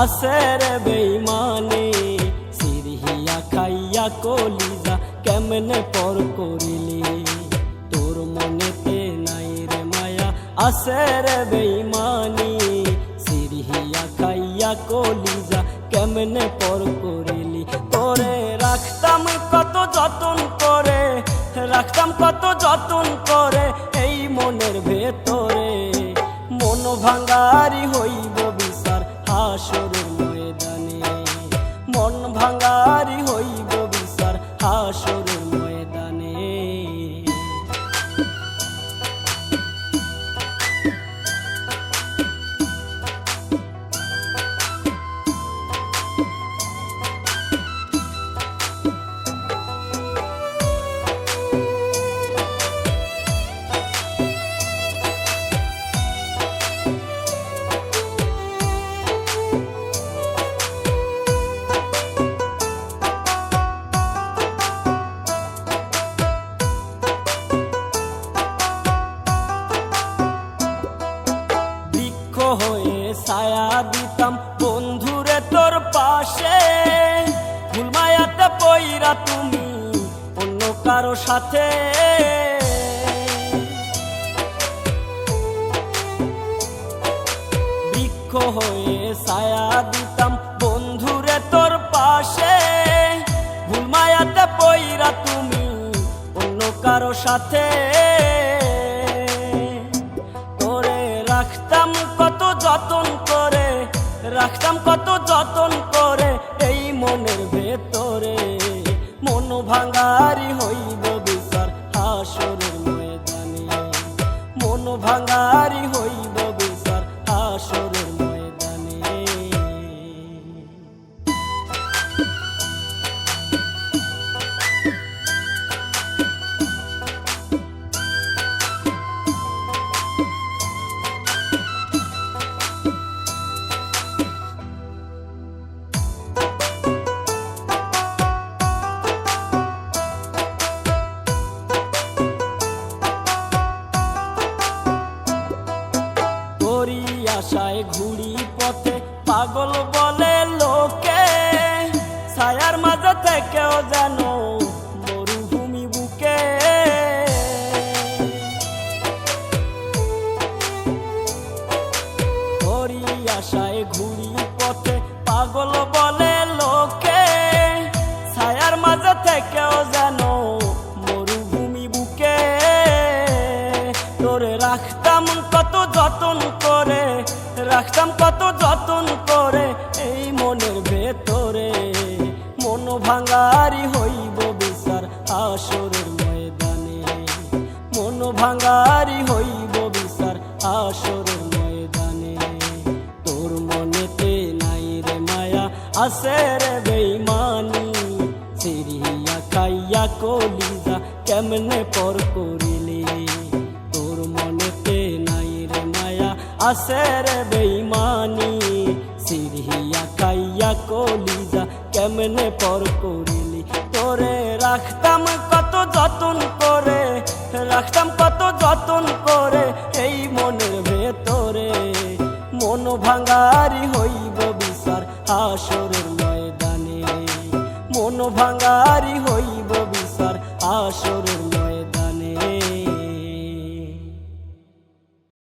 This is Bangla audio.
আছে রে বেঈমানি সিরহিয়া খাইয়া কলিজা কেমনে পর করিলি তোর মনেতে নাই রে মায়া আছে রে বেঈমানি সিরহিয়া খাইয়া কলিজা কেমনে পর করিলি তোরে রাখতাম কত যতন করে রাখতাম কত যতন করে এই মনের ভেতরে মন ভাঙারি হইব বিচার হাসরের ময়দানে মন ভাঙারি হইব বিচার হাসরের ময়দানে হয়ে ছায়া দিতাম বন্ধুরে তোর পাশে ভুল মায়াতে পইরা তুমি অন্য কারো সাথে বৃক্ষ হয়ে ছায়া দিতাম বন্ধুরে তোর পাশে ভুল মায়াতে পইরা তুমি অন্য কারো সাথে রাখতাম কত যতন করে রাখতাম কত যতন করে এই মনের ভেতরে মন ভাঙারি হইব বিচার হাসরের ময়দানে মন ভাঙারি হইব বিচার হাসরের ময়দানে আশায় ঘুরি পথে পাগল বলে লোকে ছায়ার মাঝে থেকেও যেন মরুভূমি বুকে তোরি আশায় ঘুরি পথে পাগল বলে লোকে ছায়ার মাঝে থেকেও যেন মরুভূমি বুকে তোরে রাখতাম কত যতন করে রাখতাম কত যতন করে এই মনের ভেতরে মন ভাঙারি হইব বিচার হাসরের ময়দানে মন ভাঙারি হইব বিচার হাসরের ময়দানে তোর মনেতে নাই রে মায়া আছে রে বেঈমানি সিরহিয়া খাইয়া কলিজা কেমনে পর করিলি তোর মনেতে নাই রে মায়া আছে রে বেঈমানি সিরহিয়া খাইয়া কলিজা কেমনে পর করিলি তোরে রাখতাম কত যতন করে রাখতাম কত যতন করে এই মনের ভেতরে মন ভাঙারি হইব বিচার হাসরের ময়দানে মন ভাঙারি হইব